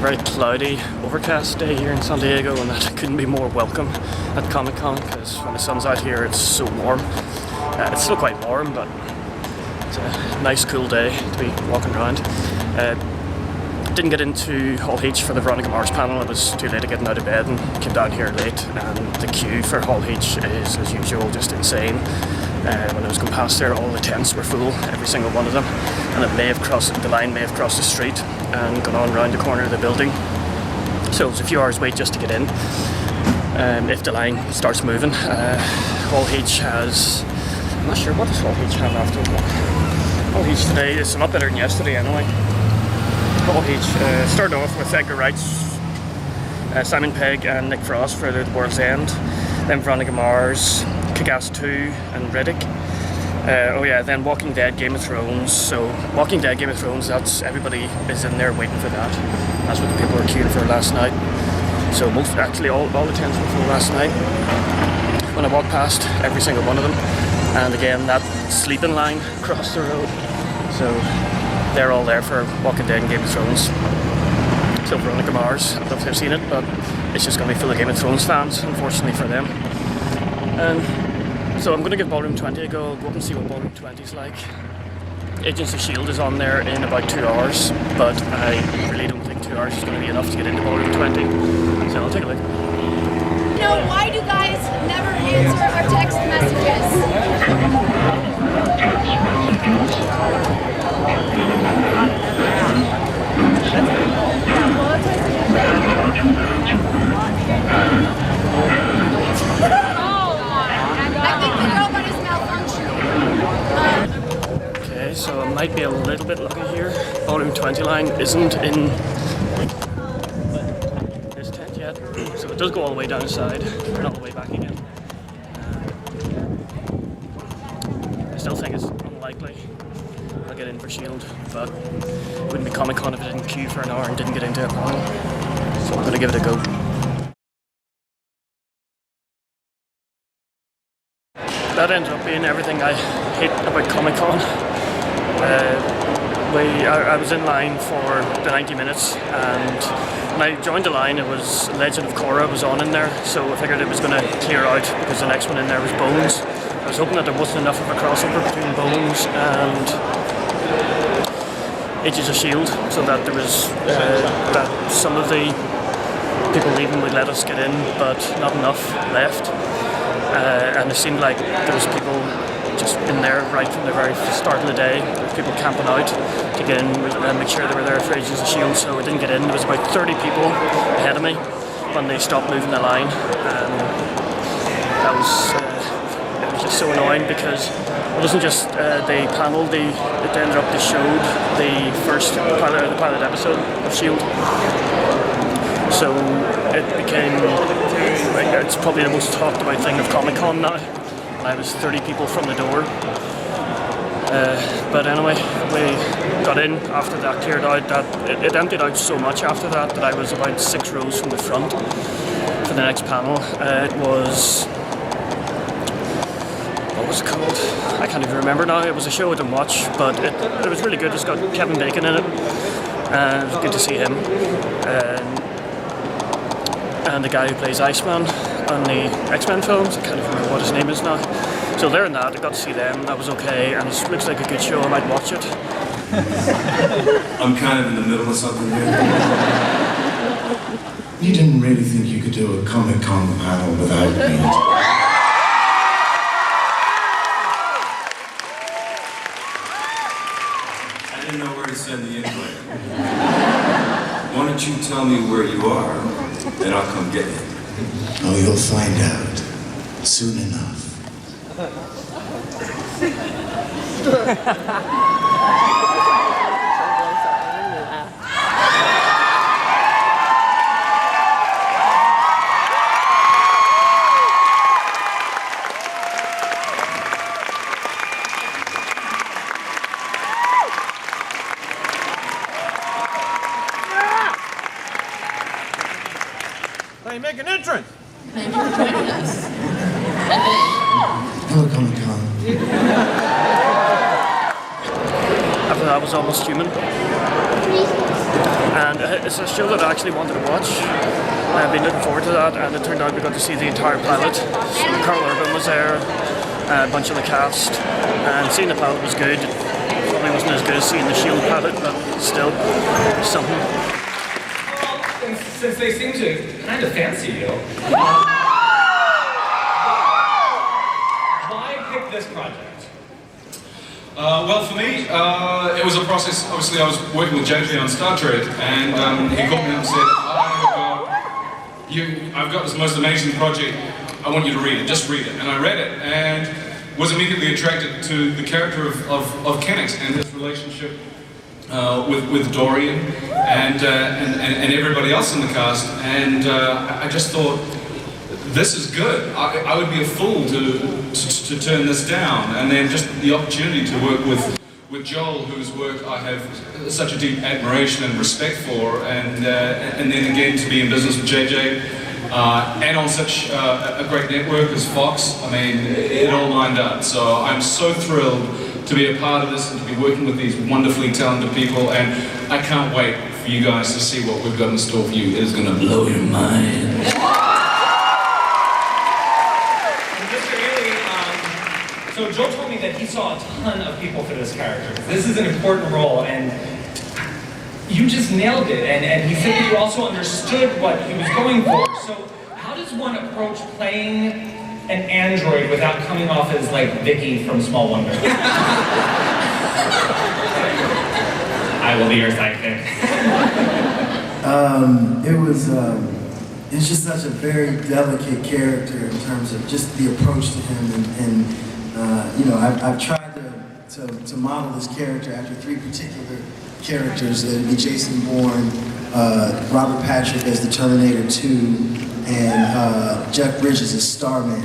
very cloudy, overcast day here in San Diego, and that couldn't be more welcome at Comic-Con, because when the sun's out here it's so warm. It's still quite warm, but it's a nice cool day to be walking around. Didn't get into Hall H for the Veronica Mars panel. It was too late to getting out of bed and came down here late, and the queue for Hall H is, as usual, just insane. When I was going past there, all the tents were full, every single one of them, and the line may have crossed the street and gone on around the corner of the building. So it was a few hours wait just to get in, if the line starts moving. Hall H has, I'm not sure, what does Hall H have after Hall H today? It's a lot better than yesterday anyway. Hall H started off with Edgar Wright's Simon Pegg and Nick Frost for The World's End, then Veronica Mars, Kick-Ass 2 and Riddick. Then Walking Dead, Game of Thrones. So Walking Dead, Game of Thrones, that's, everybody is in there waiting for that. That's what the people were queuing for last night. So all the tents were full last night when I walked past every single one of them. And again, that sleeping line across the road. So they're all there for Walking Dead and Game of Thrones. So Veronica Mars, I don't know if they've seen it, but it's just going to be full of Game of Thrones fans, unfortunately for them. So I'm going to give Ballroom 20 a go up and see what Ballroom 20 is like. Agents of S.H.I.E.L.D. is on there in about 2 hours, but I really don't think 2 hours is going to be enough to get into Ballroom 20. So I'll take a look. Why do guys never answer our text messages? Okay, so I might be a little bit lucky here. Ballroom 20 line isn't in this tent yet, so it does go all the way down the side, and all the way back again. I still think it's unlikely I'll get in for S.H.I.E.L.D., but it wouldn't be Comic-Con if I didn't queue for an hour and didn't get into a panel. So I'm going to give it a go. That ended up being everything I hate about Comic-Con. I was in line for the 90 minutes, and when I joined the line it was Legend of Korra was on in there, so I figured it was going to clear out because the next one in there was Bones. I was hoping that there wasn't enough of a crossover between Bones and Agents of S.H.I.E.L.D. so that there was that some of the people leaving would let us get in, but not enough left. And it seemed like there was people just in there right from the very start of the day. There were people camping out to get in and make sure they were there for Agents of S.H.I.E.L.D. So I didn't get in. There was about 30 people ahead of me when they stopped moving the line. It was just so annoying because it wasn't just the panel. It ended up they showed the first pilot episode of S.H.I.E.L.D. So it became, it's probably the most talked about thing of Comic-Con now. I was 30 people from the door. But anyway, we got in after that cleared out. It emptied out so much after that I was about 6 rows from the front for the next panel. It was, what was it called? I can't even remember now. It was a show I didn't watch, but it was really good. It's got Kevin Bacon in it. It was good to see him. And the guy who plays Iceman on the X-Men films, I can't even remember what his name is now. So they're in that, I got to see them, that was okay, and it looks like a good show, I might watch it. I'm kind of in the middle of something here. You didn't really think you could do a Comic-Con panel without me? I didn't know where to send the invite. Why don't you tell me where you are, and I'll come get you. Oh, you'll find out soon enough. Hey, make an entrance! Hello, Comic-Con. I've so that was Almost Human. And it's a show that I actually wanted to watch. I've been looking forward to that, and it turned out we got to see the entire pilot. So Karl Urban was there, a bunch of the cast, and seeing the pilot was good. Probably wasn't as good as seeing the Shield pilot, but still something. Since they seem to kind of fancy you, why pick this project? Well, for me, it was a process. Obviously, I was working with JJ on Star Trek, and he called me up and said, I've got this most amazing project. I want you to read it. Just read it. And I read it, and was immediately attracted to the character of Kenneth and his relationship with Dorian and everybody else in the cast. And I just thought, this is good. I would be a fool to turn this down. And then just the opportunity to work with Joel, whose work I have such a deep admiration and respect for, and then again to be in business with JJ, and on such a great network as Fox. I mean, it all lined up. So I'm so thrilled to be a part of this and to be working with these wonderfully talented people, and I can't wait for you guys to see what we've got in store for you. It is going to blow your mind. So Joel told me that he saw a ton of people for this character. This is an important role, and you just nailed it. And he said that you also understood what he was going for. So how does one approach playing an android without coming off as like Vicky from Small Wonder? I will be your sidekick. It's just such a very delicate character in terms of just the approach to him, and you know, I've tried to model this character after three particular characters. It'd be Jason Bourne, Robert Patrick as the Terminator 2, and Jeff Bridges as Starman.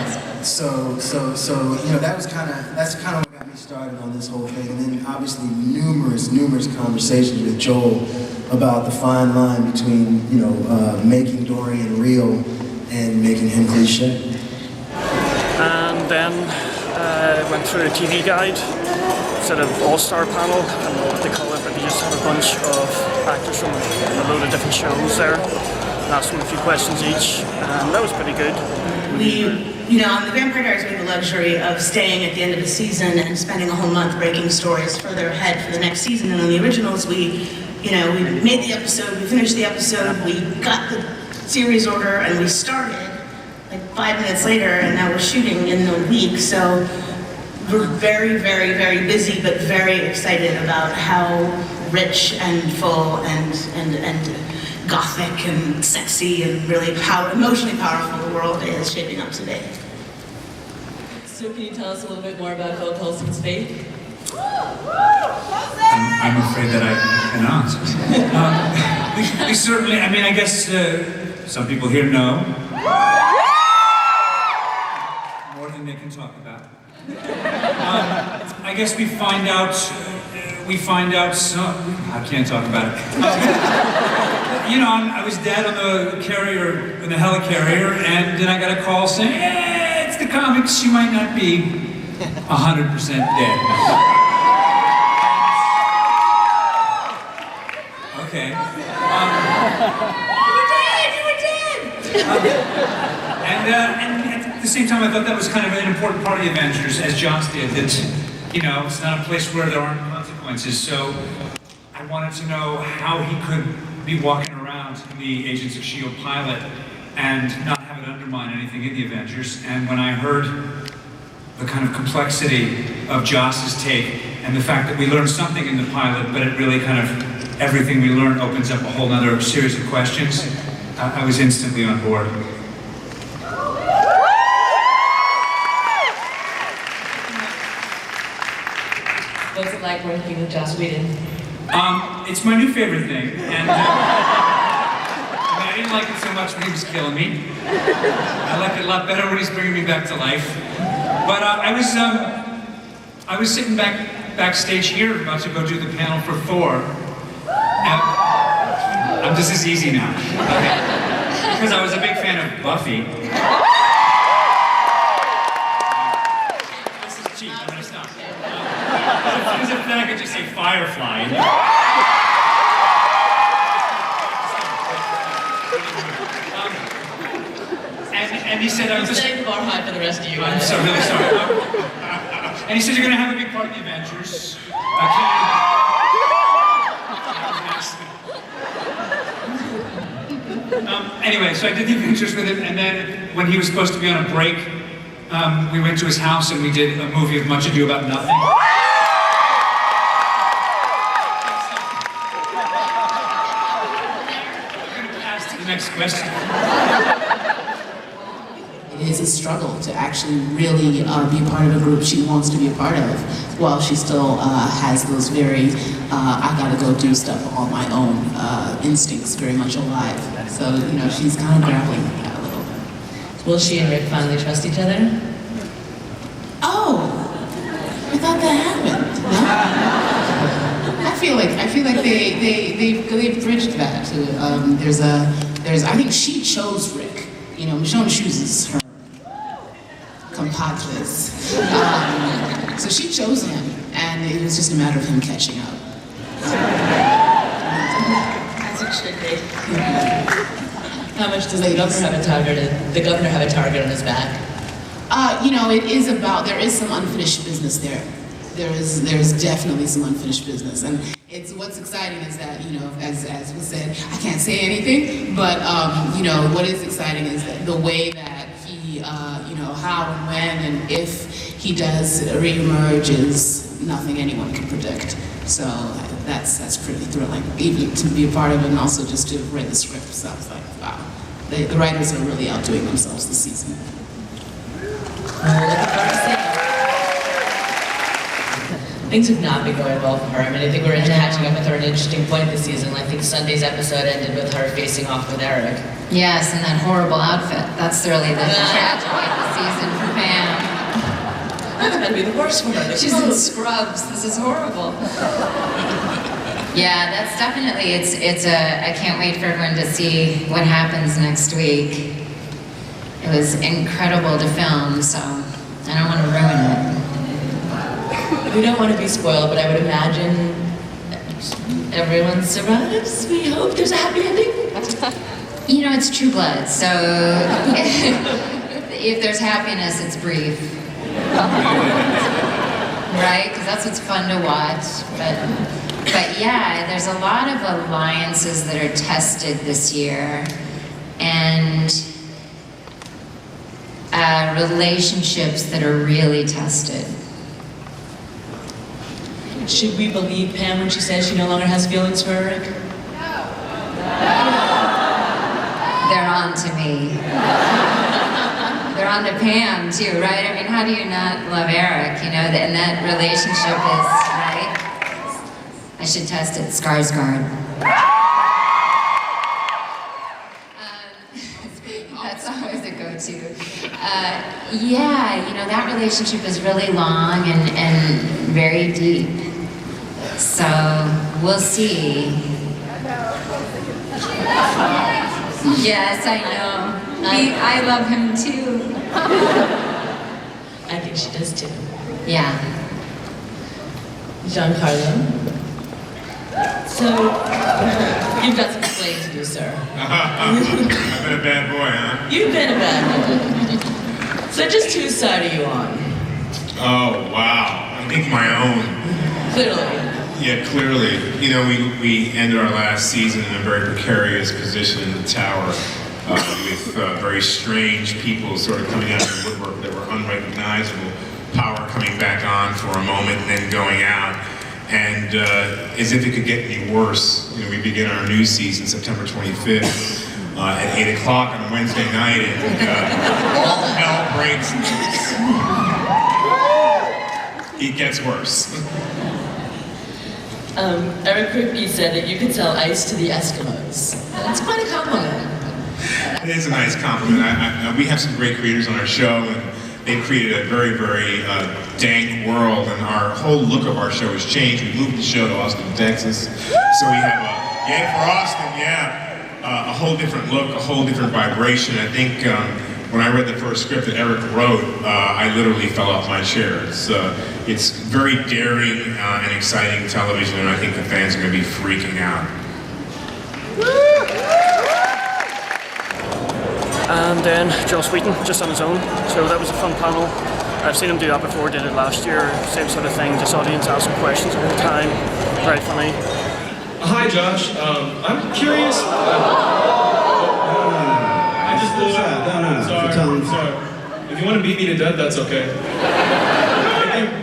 And so you know, that's kind of what got me started on this whole thing. And then obviously numerous conversations with Joel about the fine line between, you know, making Dorian real and making him cliche. And then went through a TV guide instead of all-star panel. I don't know what they call it, but you just have a bunch of actors from a load of different shows there. Asked them a few questions each, and that was pretty good. You know, on the Vampire Diaries, we had the luxury of staying at the end of the season and spending a whole month breaking stories further ahead for the next season. And on the originals, we made the episode, we finished the episode, we got the series order, and we started like 5 minutes later, and now we're shooting in a week. So we're very, very, very busy, but very excited about how rich and full and gothic and sexy and really emotionally powerful the world is shaping up today. So can you tell us a little bit more about Phil Coulson's fate? I'm afraid that I cannot. We certainly, I mean, I guess some people here know more than they can talk about. I guess we find out some, I can't talk about it. You know, I was dead on the carrier, in the helicarrier, and then I got a call saying, "Hey, it's the comics, you might not be 100% dead." Okay. You were dead! And at the same time, I thought that was kind of an important part of the Avengers, as Joss did, that, you know, it's not a place where there aren't consequences. So I wanted to know how he could be walking around in the Agents of S.H.I.E.L.D. pilot and not have it undermine anything in the Avengers. And when I heard the kind of complexity of Joss's take and the fact that we learned something in the pilot, but it really kind of, everything we learn opens up a whole other series of questions, I was instantly on board. What's it like working with Joss Whedon? It's my new favorite thing, and I didn't like it so much when he was killing me. I like it a lot better when he's bringing me back to life. But I was sitting backstage here, about to go do the panel for Thor. And this is easy now, okay? Because I was a big fan of Buffy. cheat. I'm gonna stop. As if then I could just say Firefly. And he said, I'm just... Setting the bar high for the rest of you I'm guys. so really sorry. And he said, you're gonna have a big part in the Avengers. Anyway, so I did the Avengers with him, and then when he was supposed to be on a break, we went to his house and we did a movie of Much Ado About Nothing. I'm gonna pass to the next question. It is a struggle to actually really be a part of a group she wants to be a part of, while she still has those very, I gotta go do stuff on my own instincts very much alive. So, you know, she's kind of grappling with that a little bit. Will she and Rick finally trust each other? Oh, I thought that happened. No? I feel like they've bridged that. I think she chose Rick. You know, Michonne chooses her compadres. So she chose him, and it was just a matter of him catching up. As it should be. How much does the governor have a target on his back? You know, it is about, there is some unfinished business there. There's definitely some unfinished business, and what's exciting is that, you know, as was said, I can't say anything, but you know, what is exciting is that the way that he, you know, how and when and if he does reemerge is nothing anyone can predict. So that's pretty thrilling, even to be a part of it and also just to have read the script. So I was like, wow, the writers are really outdoing themselves this season. Things have not been going well for her. I mean, I think we're catching up with her at an interesting point this season. I think Sunday's episode ended with her facing off with Eric. Yes, and that horrible outfit. That's really the tragedy of the season for Pam. That's gonna be the worst for her. She's in scrubs. This is horrible. Yeah, that's definitely, I can't wait for everyone to see what happens next week. It was incredible to film, so I don't want to ruin it. We don't want to be spoiled, but I would imagine everyone survives. We hope there's a happy ending. You know, it's True Blood, so if there's happiness, it's brief. Right? Because that's what's fun to watch. But yeah, there's a lot of alliances that are tested this year, and relationships that are really tested. Should we believe Pam when she says she no longer has feelings for Eric? They're on to me. They're on to Pam too, right? I mean, how do you not love Eric? You know, and that relationship is, right? I should test it, Skarsgård. That's always a go-to. Yeah, you know, that relationship is really long and very deep. So, we'll see. Yes, I know. I love him too. I think she does too. Yeah. Giancarlo. So, you've got some explaining to do, sir. I've been a bad boy, huh? You've been a bad boy. So just whose side are you on? Oh, wow. I think my own. Clearly. Yeah, clearly. You know, we ended our last season in a very precarious position in the tower with very strange people sort of coming out of the woodwork that were unrecognizable, power coming back on for a moment and then going out. And as if it could get any worse, you know, we begin our new season September 25th at 8 o'clock on a Wednesday night, and all hell breaks loose. It gets worse. Eric Kripke said that you could sell ice to the Eskimos. That's quite a compliment. It is a nice compliment. We have some great creators on our show, and they've created a very, very dank world, and our whole look of our show has changed. We moved the show to Austin, Texas, so we have a whole different look, a whole different vibration. I think when I read the first script that Eric wrote, I literally fell off my chair. It's very daring and exciting television, and I think the fans are going to be freaking out. And then Joss Whedon, just on his own. So that was a fun panel. I've seen him do that before, did it last year, same sort of thing, just audience asking questions all the time. Very funny. Hi, Josh. I'm curious. I just blew up. Sorry. If you want to beat me to death, that's okay.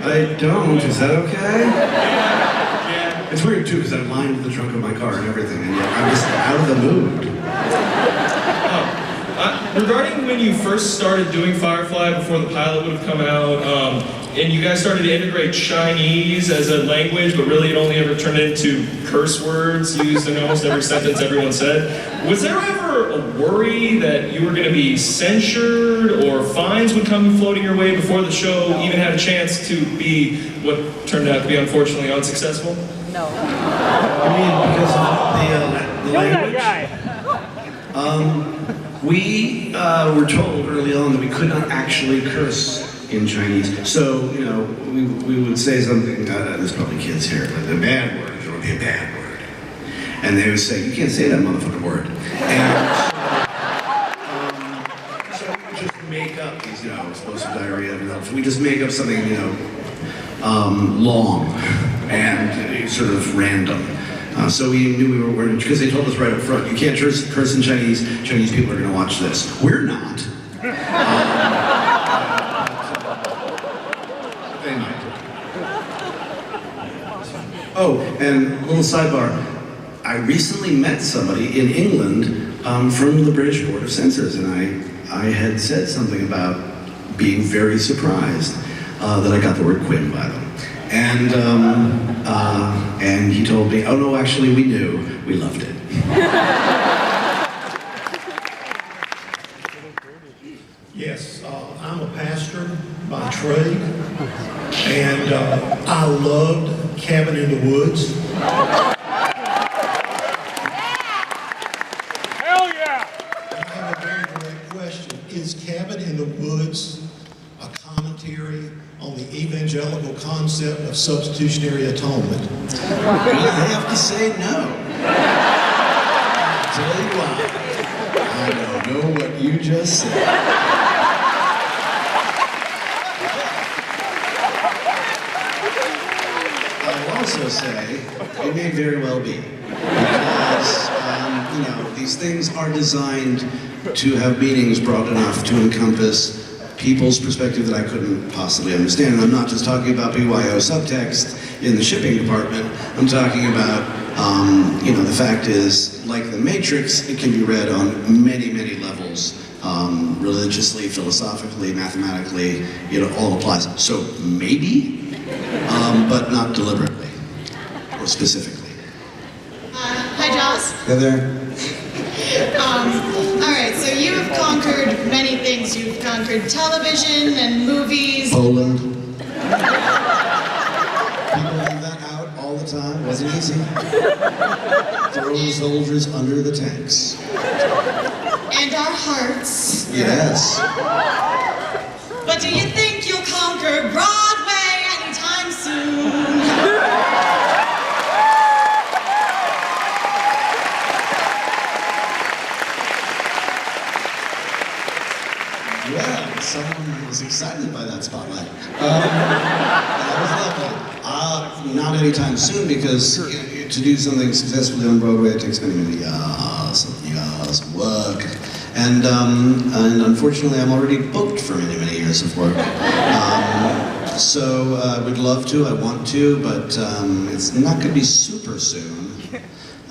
I don't. Is that okay? Yeah. It's weird too, because I lined the trunk of my car and everything, and yet I'm just out of the mood. Regarding when you first started doing Firefly before the pilot would have come out, and you guys started to integrate Chinese as a language, but really it only ever turned into curse words used in almost every sentence everyone said, was there ever a worry that you were going to be censured or fines would come floating your way before the show even had a chance to be what turned out to be unfortunately unsuccessful? No. I mean, because of the language? We were told early on that we could not actually curse in Chinese. So, you know, we would say something, there's probably kids here, but a bad word, there would be a bad word. And they would say, you can't say that motherfucking word. And so we would just make up these, you know, explosive diarrhea, so we just make up something, you know, long and sort of random. So we knew we were, because they told us right up front, you can't curse in Chinese, Chinese people are going to watch this. We're not. They might. Oh, and a little sidebar. I recently met somebody in England from the British Board of Censors, and I had said something about being very surprised that I got the word quim by them. And he told me, oh no, actually we knew, we loved it. Yes, I'm a pastor by trade, and I loved Cabin in the Woods. Hell yeah! I have a very direct question. Is Cabin in the Woods a commentary on the evangelical concept of substitutionary atonement? I have to say no. I'll tell you why. I don't know what you just said. I'll also say it may very well be. Because, you know, these things are designed to have meanings broad enough to encompass people's perspective that I couldn't possibly understand. And I'm not just talking about BYO subtext in the shipping department. I'm talking about, you know, the fact is, like The Matrix, it can be read on many, many levels. Religiously, philosophically, mathematically, you know, all applies. So maybe, but not deliberately or specifically. Hi, Joss. Hey there. All right, so you have conquered many things. You've conquered television and movies. Poland. People leave that out all the time. Wasn't easy. Throw the soldiers under the tanks. And our hearts. Yes. But do you think you'll conquer Broadway anytime soon? Yeah, someone was excited by that spotlight. That was lovely. Not anytime soon, because to do something successfully on Broadway, it takes many, many years of work. And unfortunately, I'm already booked for many, many years of work. So I would love to, I want to, but it's not going to be super soon.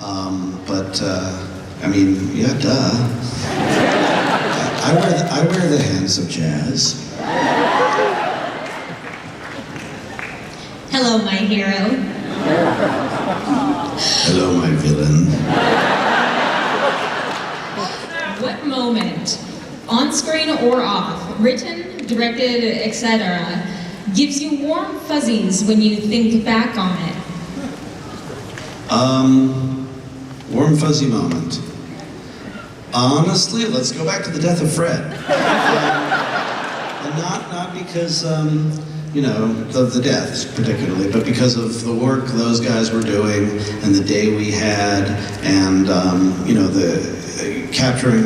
I mean, yeah, duh. I wear the hands of jazz. Hello, my hero. Hello, my villain. What moment, on screen or off, written, directed, etc., gives you warm fuzzies when you think back on it? Warm fuzzy moment. Honestly, let's go back to the death of Fred. And not because, you know, of the deaths particularly, but because of the work those guys were doing and the day we had, and you know, the capturing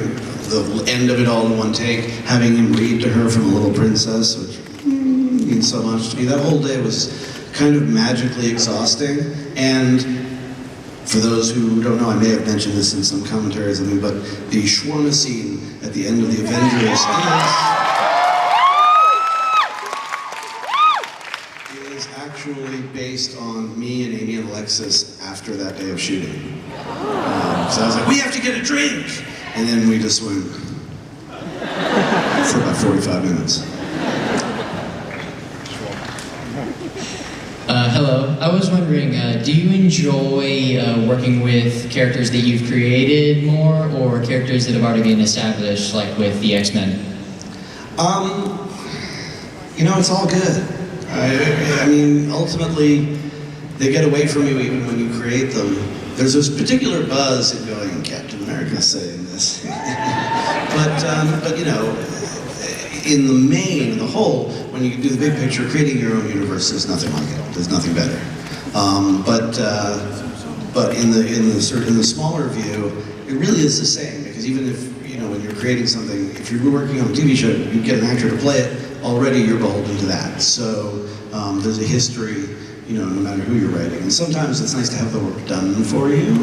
the end of it all in one take, having him read to her from A Little Princess, which means so much to me. That whole day was kind of magically exhausting, and for those who don't know, I may have mentioned this in some commentaries, I mean, but the shawarma scene at the end of the Avengers is actually based on me and Amy and Alexis after that day of shooting. So I was like, we have to get a drink! And then we just went for about 45 minutes. Hello. I was wondering, do you enjoy working with characters that you've created more, or characters that have already been established, like with the X-Men? You know, it's all good. I mean, ultimately, they get away from you even when you create them. There's this particular buzz in going, Captain America's saying this. but you know, in the main, in the whole, when you do the big picture, creating your own universe, there's nothing like it. There's nothing better. But in the smaller view, it really is the same, because even if, you know, when you're creating something, if you're working on a TV show, you get an actor to play it, already you're beholden to that. So there's a history, you know, no matter who you're writing. And sometimes it's nice to have the work done for you,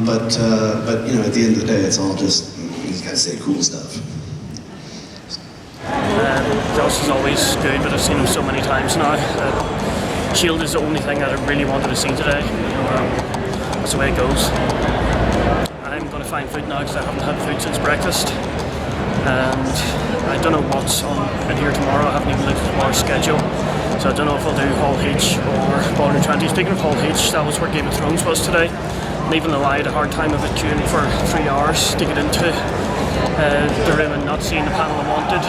but you know, at the end of the day, it's all just, you just gotta say cool stuff. Joss is always good, but I've seen him so many times now. Shield is the only thing that I really wanted to see today. That's the way it goes. I'm going to find food now because I haven't had food since breakfast. And I don't know what's on in here tomorrow. I haven't even looked at tomorrow's schedule. So I don't know if I'll do Hall H or Ballroom 20. Speaking of Hall H, that was where Game of Thrones was today. And even though I had a hard time of it queuing for 3 hours to get into the room and not seeing the panel I wanted,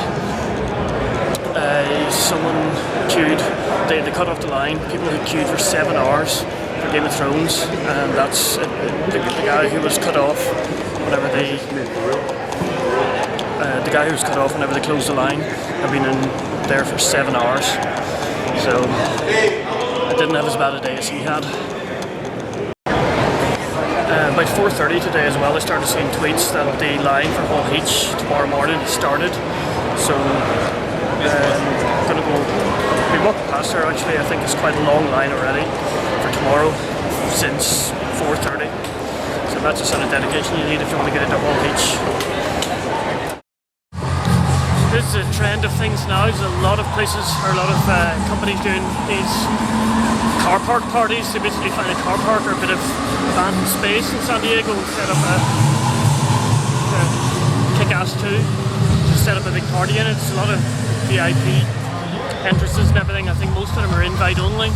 someone queued, they cut off the line, people who queued for 7 hours for Game of Thrones, and that's the guy who was cut off whenever they closed the line. I've been in there for 7 hours, so I didn't have as bad a day as he had. By 4:30 today as well, I started seeing tweets that the line for Hall H tomorrow morning started, so I'm gonna be walking past there. Actually, I think it's quite a long line already for tomorrow since 4:30. So that's the sort of dedication you need if you want to get into Hall H. This is a trend of things now. There's a lot of places, or a lot of companies doing these car park parties. They basically find a car park or a bit of abandoned space in San Diego and set up a kick-ass 2 to set up a big party in it. It's a lot of VIP entrances and everything. I think most of them are invite only.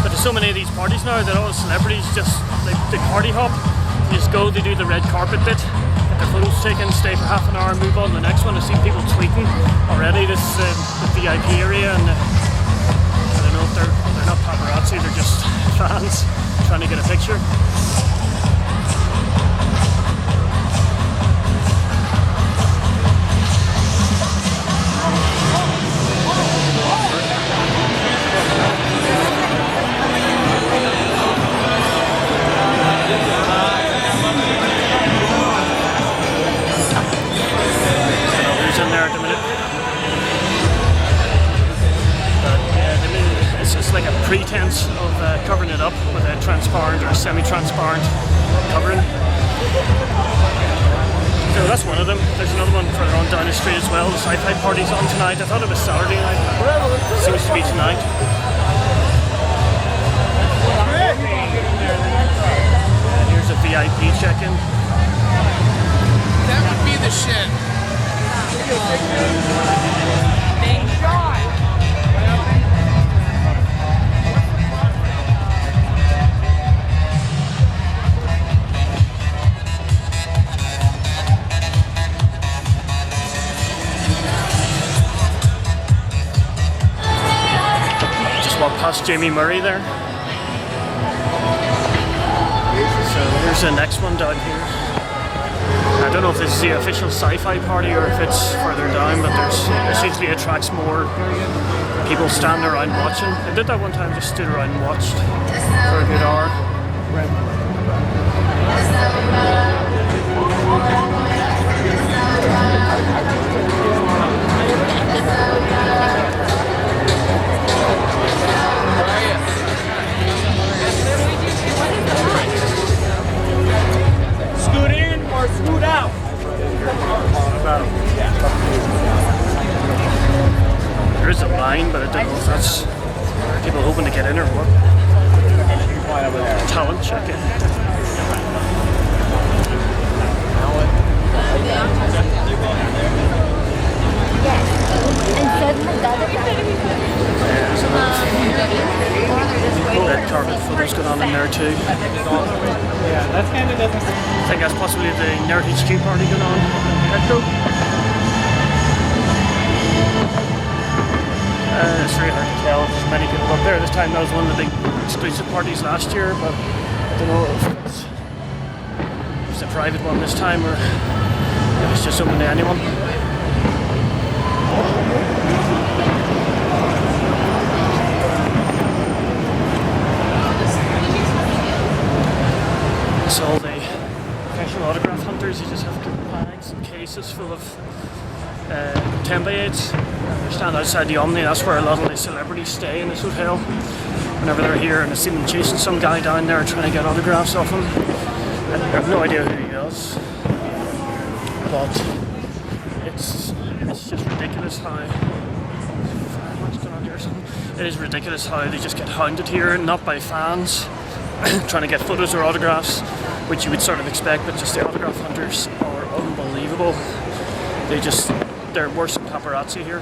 But there's so many of these parties now that all the celebrities just, they party hop. You just go, they do the red carpet bit, get their photos taken, stay for half an hour, move on to the next one. I've seen people tweeting already. This is the VIP area, and I don't know if they're not paparazzi, they're just fans trying to get a picture. Like a pretense of covering it up with a transparent or semi-transparent covering. So that's one of them. There's another one further on down the street as well. The sci-fi party's on tonight. I thought it was Saturday night, but it seems to be tonight. And here's a VIP check-in. That would be the shit. Thank God. Walk past Jamie Murray there. So here's the next one down here. don't know if this is the official sci-fi party or if it's further down, but this usually attracts more people standing around watching. I did that one time, just stood around and watched for a good hour. Scoot in or scoot out. There is a line, but I don't know if that's people hoping to get in or what. Talent check in. Red carpet photos going on in there too. Yeah, that's kind of doesn't. I think that's possibly the Nerd HQ party going on. It's really hard to tell. There's many people up there this time. That was one of the big exclusive parties last year, but I don't know if it's a private one this time or if it's just open to anyone. So all the professional autograph hunters, you just have to bags and cases full of 10x8s. They stand outside the Omni, that's where a lot of the celebrities stay in this hotel. Whenever they're here, and I see them chasing some guy down there trying to get autographs off him. I have no idea who he is, but it's just ridiculous how what's going on here or something. It is ridiculous how they just get hounded here, not by fans trying to get photos or autographs, which you would sort of expect, but just the autograph hunters are unbelievable. They're worse than paparazzi here.